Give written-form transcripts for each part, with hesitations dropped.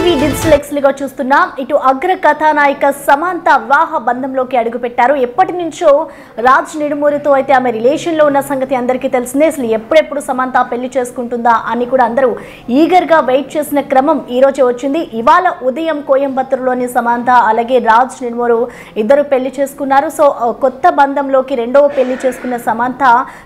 ETV digital ఎక్స్లుగా చూస్తున్నాం. ఇటు అగ్ర కథానాయిక సమంత వివాహ బంధంలోకి అడుగుపెట్టారు. ఎప్పటి నుంచో రాజ్ నిడుమూరితో అయితే ఆమె రిలేషన్లో ఉన్న సంగతి అందరికీ తెలిసిందే. అసలు ఎప్పుడెప్పుడు సమంత పెళ్లి చేసుకుంటుందా అని కూడా అందరూ ఈగర్గా వెయిట్ చేసిన క్రమం ఈ రోజే వచ్చింది. ఇవాళ ఉదయం కోయంబత్తూరులోని సమంత అలాగే రాజ్ నిడుమూరు ఇద్దరు పెళ్లి చేసుకున్నారు. సో కొత్త బంధంలోకి రెండవ పెళ్లి చేసుకున్న సమంత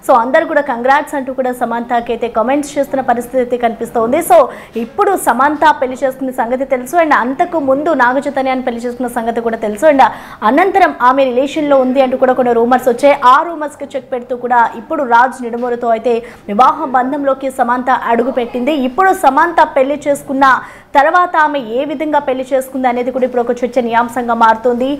సో అందరూ కూడా కంగ్రాట్స్ అంటూ కూడా సమంతకి అయితే కామెంట్స్ చేస్తున్న పరిస్థితి కనిపిస్తోంది. సో ఇప్పుడు సమంత పెళ్లి చేసుకున్న సంగతి తెలుసు అండ్ అంతకు ముందు నాగ చైతన్యాన్ని పెళ్లి చేసుకున్న సంగతి కూడా తెలుసు అండ్ అనంతరం ఆమె రిలేషన్లో ఉంది అంటూ కూడా కొన్ని రూమర్స్ వచ్చాయి. ఆ రూమర్స్కి చెక్ పెడుతూ కూడా ఇప్పుడు రాజ్ నిడుమూరుతో అయితే వివాహ బంధంలోకి సమంత అడుగు పెట్టింది. ఇప్పుడు సమంత పెళ్లి చేసుకున్న తర్వాత ఆమె ఏ విధంగా పెళ్లి చేసుకుంది అనేది కూడా ఇప్పుడు ఒక చర్చనీయాంశంగా మారుతుంది.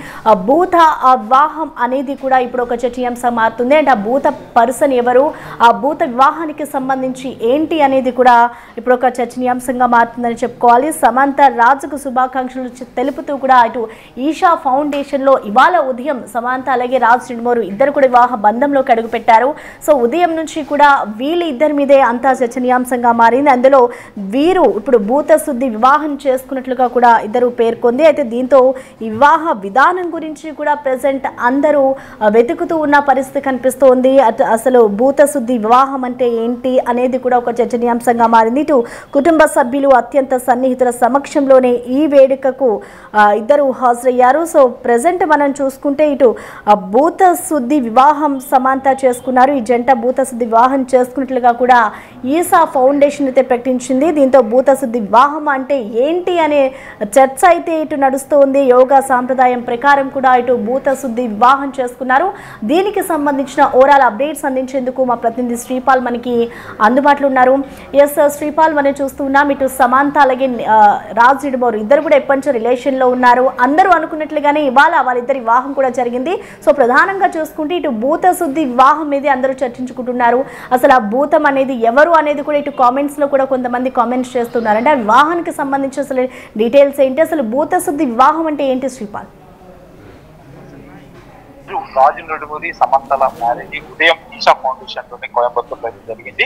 భూత వివాహం అనేది కూడా ఇప్పుడు ఒక చర్చనీయాంశంగా మారుతుంది. అండ్ ఆ భూత పర్సన్ ఎవరు, ఆ భూత వివాహానికి సంబంధించి ఏంటి అనేది కూడా ఇప్పుడు ఒక చర్చనీయాంశంగా మారుతుందని చెప్పుకోవాలి. సమంత రాజుకు శుభాకాంక్షలు తెలుపుతూ కూడా ఇటు ఈషా ఫౌండేషన్లో ఇవాళ ఉదయం సమంత అలాగే రాజ్ నిడుమూరు ఇద్దరు కూడా వివాహ బంధంలోకి అడుగుపెట్టారు. సో ఉదయం నుంచి కూడా వీళ్ళ ఇద్దరి మీదే అంతా చర్చనీయాంశంగా మారింది. అందులో వీరు ఇప్పుడు భూత శుద్ధి వివాహం చేసుకున్నట్లుగా కూడా ఇద్దరు పేర్కొంది. అయితే దీంతో ఈ వివాహ విధానం గురించి కూడా ప్రెసెంట్ అందరూ వెతుకుతూ ఉన్న పరిస్థితి కనిపిస్తోంది. అసలు భూత శుద్ధి వివాహం అంటే ఏంటి అనేది కూడా ఒక చర్చనీయాంశంగా మారింది. ఇటు కుటుంబ సభ్యులు అత్యంత సన్నిహితుల సమక్షంలోనే ఈ వేడుకకు ఇద్దరు హాజరయ్యారు. సో ప్రెసెంట్ మనం చూసుకుంటే ఇటు భూత శుద్ధి వివాహం సమంత చేసుకున్నారు. ఈ జంట భూత శుద్ధి వివాహం చేసుకున్నట్లుగా కూడా ఈసా ఫౌండేషన్ అయితే ప్రకటించింది. దీంతో భూత శుద్ధి వివాహం అంటే ఏంటి అనే చర్చ అయితే ఇటు నడుస్తోంది. యోగా సాంప్రదాయం ప్రకారం కూడా ఇటు భూత శుద్ధి వివాహం చేసుకున్నారు. దీనికి సంబంధించిన ఓవరాల్ అప్డేట్స్ అందించేందుకు మా ప్రతినిధి శ్రీపాల్ మనకి అందుబాటులో ఉన్నారు. ఎస్ శ్రీపాల్, మనం చూస్తున్నాం ఇటు సమంత అలాగే రాజ్ నిడుమూరు ఇద్దరు కూడా ఎప్పటి నుంచో రిలేషన్లో ఉన్నారు. అందరూ అనుకున్నట్లుగానే ఇవాళ వాళ్ళిద్దరి వివాహం కూడా జరిగింది. సో ప్రధానంగా చూసుకుంటే ఇటు భూత శుద్ధి వివాహం మీద అందరూ చర్చించుకుంటున్నారు. అసలు ఆ భూతం అనేది ఎవరు అనేది కూడా ఇటు కామెంట్స్లో కూడా కొంతమంది కామెంట్స్ చేస్తున్నారు. అంటే ఆ వివాహానికి సంబంధించి అసలు డీటెయిల్స్ ఏంటి, అసలు భూత శుద్ధి వివాహం అంటే ఏంటి శ్రీపాల్? రాజ్ నిడుమూరి సమంతల మ్యారేజ్ ఉదయం ఈషా ఫౌండేషన్ లోనే కోయంబత్తూరులో జరిగింది.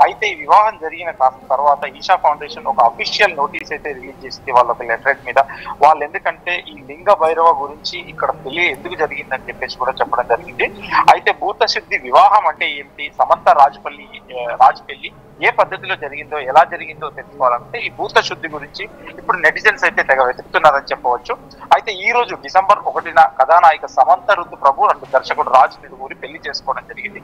అయితే ఈ వివాహం జరిగిన తర్వాత ఈషా ఫౌండేషన్ ఒక అఫీషియల్ నోటీస్ అయితే రిలీజ్ చేసింది వాళ్ళ లెటరేట్ మీద. వాళ్ళు ఎందుకంటే ఈ లింగ భైరవ గురించి ఇక్కడ పెళ్లి ఎందుకు జరిగిందని చెప్పేసి కూడా చెప్పడం జరిగింది. అయితే భూత శుద్ధి వివాహం అంటే ఏంటి, సమంత రాజ్ పెళ్లి ఏ పద్ధతిలో జరిగిందో ఎలా జరిగిందో తెలుసుకోవాలంటే ఈ భూత శుద్ధి గురించి ఇప్పుడు నెటిజన్స్ అయితే తెగ వెతుకుతున్నారని చెప్పవచ్చు. అయితే ఈ రోజు డిసెంబర్ 1న కథానాయిక సమంత రుతు ప్రభు అండ్ దర్శకుడు రాజ్ నిడుమూరి పెళ్లి చేసుకోవడం జరిగింది.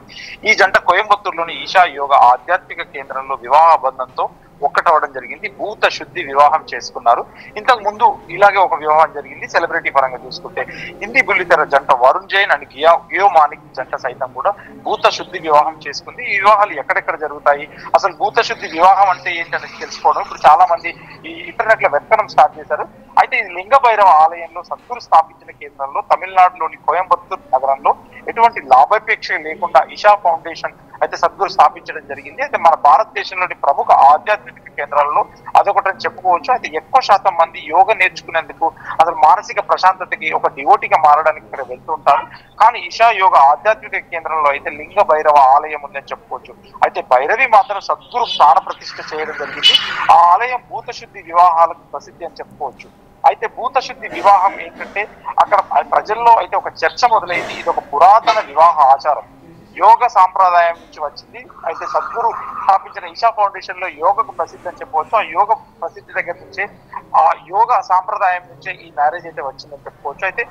ఈ జంట కోయంబత్తూరులోని ఈషా యోగా ఆధ్యాత్మిక కేంద్రంలో వివాహ బంధంతో ఒక్కటవడం జరిగింది. భూత శుద్ధి వివాహం చేసుకున్నారు. ఇంతకు ముందు ఇలాగే ఒక వివాహం జరిగింది. సెలబ్రిటీ పరంగా చూసుకుంటే హిందీ బుల్లితెర జంట వరుణ్ జైన్ అండ్ గియో మానిక్ జంట సైతం కూడా భూత శుద్ధి వివాహం చేసుకుంది. ఈ వివాహాలు ఎక్కడెక్కడ జరుగుతాయి, అసలు భూత శుద్ధి వివాహం అంటే ఏంటనేది తెలుసుకోవడం ఇప్పుడు చాలా మంది ఈ ఇంటర్నెట్ లో వెతకడం స్టార్ట్ చేశారు. అయితే ఇది లింగ భైరవ ఆలయంలో సద్గురు స్థాపించిన కేంద్రంలో తమిళనాడులోని కోయంబత్తూరు నగరంలో ఎటువంటి లాభాపేక్ష లేకుండా ఈషా ఫౌండేషన్ అయితే సద్గురు స్థాపించడం జరిగింది. అయితే మన భారతదేశంలోని ప్రముఖ ఆధ్యాత్మిక కేంద్రాల్లో అదొకటని చెప్పుకోవచ్చు. అయితే ఎక్కువ శాతం మంది యోగా నేర్చుకునేందుకు అసలు మానసిక ప్రశాంతతకి ఒక డివోటీగా మారడానికి ఇక్కడ వెళ్తుంటారు. కానీ ఈషా యోగా ఆధ్యాత్మిక కేంద్రంలో అయితే లింగ భైరవ ఆలయం ఉందని చెప్పుకోవచ్చు. అయితే భైరవి మాత్రం సద్గురు ప్రాణ ప్రతిష్ఠ చేయడం జరిగింది. ఆ ఆలయం భూత శుద్ధి వివాహాలకు ప్రసిద్ధి అని చెప్పుకోవచ్చు. అయితే భూత శుద్ధి వివాహం ఏంటంటే అక్కడ ప్రజల్లో అయితే ఒక చర్చ మొదలైంది. ఇది ఒక పురాతన వివాహ ఆచారం, యోగ సాంప్రదాయం నుంచి వచ్చింది. అయితే సద్గురు స్థాపించిన ఈషా ఫౌండేషన్ లో యోగకు ప్రసిద్ధి అని చెప్పవచ్చు. ఆ యోగ ప్రసిద్ధి దగ్గర నుంచే ఆ యోగ సాంప్రదాయం నుంచే ఈ మ్యారేజ్ అయితే వచ్చిందని చెప్పుకోవచ్చు. అయితే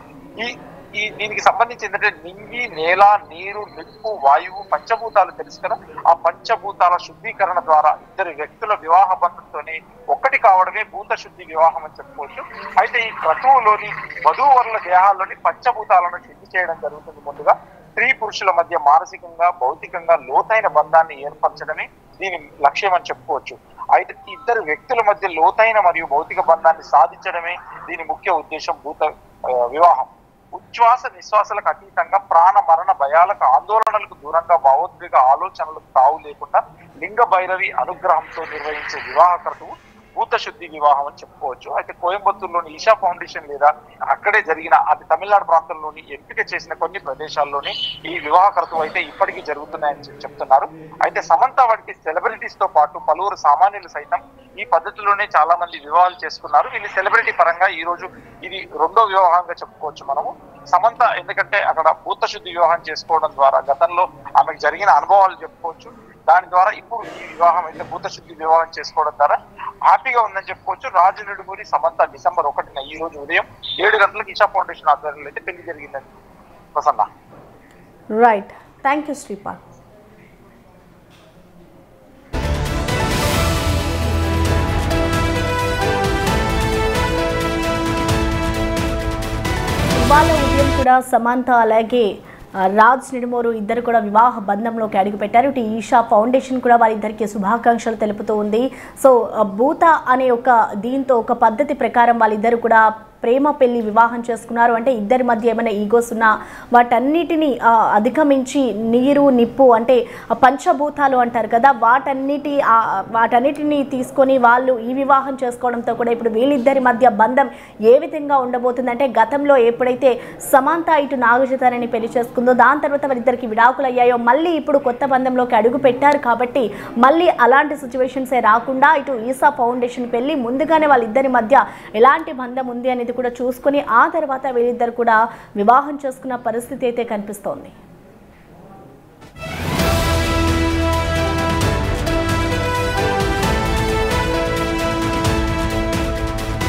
దీనికి సంబంధించి ఏంటంటే నింగి, నేల, నీరు, నిప్పు, వాయువు పంచభూతాలు తెలుసు కదా. ఆ పంచభూతాల శుద్ధీకరణ ద్వారా ఇద్దరు వ్యక్తుల వివాహ బంధంతోనే ఒక్కటి కావడమే భూత శుద్ధి వివాహం అని చెప్పుకోవచ్చు. అయితే ఈ క్రతువులోని వధూవరుల దేహాల్లోని పంచభూతాలను శుద్ధి చేయడం జరుగుతుంది. ముందుగా స్త్రీ పురుషుల మధ్య మానసికంగా భౌతికంగా లోతైన బంధాన్ని ఏర్పరచడమే దీని లక్ష్యం అని చెప్పుకోవచ్చు. అయితే ఇద్దరు వ్యక్తుల మధ్య లోతైన మరియు భౌతిక బంధాన్ని సాధించడమే దీని ముఖ్య ఉద్దేశం భూత వివాహం. ఉచ్ఛ్వాస నిశ్వాసాలకు అతీతంగా ప్రాణ మరణ భయాలకు ఆందోళనలకు దూరంగా భావోద్వేగ ఆలోచనలకు తావు లేకుండా లింగ భైరవి అనుగ్రహంతో నిర్వహించే వివాహ క్రతువు భూత శుద్ధి వివాహం అని చెప్పుకోవచ్చు. అయితే కోయంబత్తూరులోని ఈషా ఫౌండేషన్ లేదా అక్కడే జరిగిన అది తమిళనాడు ప్రాంతంలోని ఎంపిక చేసిన కొన్ని ప్రదేశాల్లోని ఈ వివాహకరతువు అయితే ఇప్పటికీ జరుగుతున్నాయని చెప్తున్నారు. అయితే సమంత వారికి సెలబ్రిటీస్ తో పాటు పలువురు సామాన్యులు సైతం ఈ పద్ధతిలోనే చాలా మంది వివాహాలు చేసుకున్నారు. వీళ్ళు సెలబ్రిటీ పరంగా ఈ రోజు ఇది రెండో వివాహంగా చెప్పుకోవచ్చు మనము. సమంత ఎందుకంటే అక్కడ భూత శుద్ధి వివాహం చేసుకోవడం ద్వారా గతంలో ఆమెకు జరిగిన అనుభవాలు చెప్పుకోవచ్చు. దాని ద్వారా ఇప్పుడు ఈ వివాహం అయితే భూత శుద్ధి వివాహం చేసుకోవడం ద్వారా హ్యాపీగా ఉందని చెప్పుకోవచ్చు. రాజు నిడుమూరి సమంత డిసెంబర్ 1న ఈ రోజు ఉదయం 7 గంటలకు ఈషా ఫౌండేషన్ ఆధ్వర్యంలో అయితే పెళ్లి జరిగిందని Prasanna. Right, thank you Sripal. ఇవాళ ఉదయం కూడా సమంత అలాగే రాజ్ నిడుమూరు ఇద్దరు కూడా వివాహ బంధంలోకి అడుగుపెట్టారు. ఇటు ఈషా ఫౌండేషన్ కూడా వారిద్దరికి శుభాకాంక్షలు తెలుపుతూ ఉంది. సో భూత అనే దీంతో ఒక పద్ధతి ప్రకారం వాళ్ళిద్దరు కూడా ప్రేమ పెళ్లి వివాహం చేసుకున్నారు. అంటే ఇద్దరి మధ్య ఏమైనా ఈగోస్ ఉన్నా వాటన్నిటిని అధిగమించి నీరు నిప్పు అంటే పంచభూతాలు అంటారు కదా, వాటన్నిటిని తీసుకొని వాళ్ళు ఈ వివాహం చేసుకోవడంతో కూడా ఇప్పుడు వీళ్ళిద్దరి మధ్య బంధం ఏ విధంగా ఉండబోతుంది అంటే గతంలో ఎప్పుడైతే సమంత ఇటు నాగచైతన్యని పెళ్లి చేసుకుందో దాని తర్వాత వారిద్దరికి విడాకులు అయ్యాయో మళ్ళీ ఇప్పుడు కొత్త బంధంలోకి అడుగు పెట్టారు. కాబట్టి మళ్ళీ అలాంటి సిచ్యువేషన్సే రాకుండా ఇటు ఈషా ఫౌండేషన్ పెళ్లి ముందుగానే వాళ్ళిద్దరి మధ్య ఎలాంటి బంధం ఉంది అనేది కూడా చూసుకొని ఆ తర్వాత వీళ్ళిద్దరు కూడా వివాహం చేసుకున్న పరిస్థితి అయితే కనిపిస్తోంది.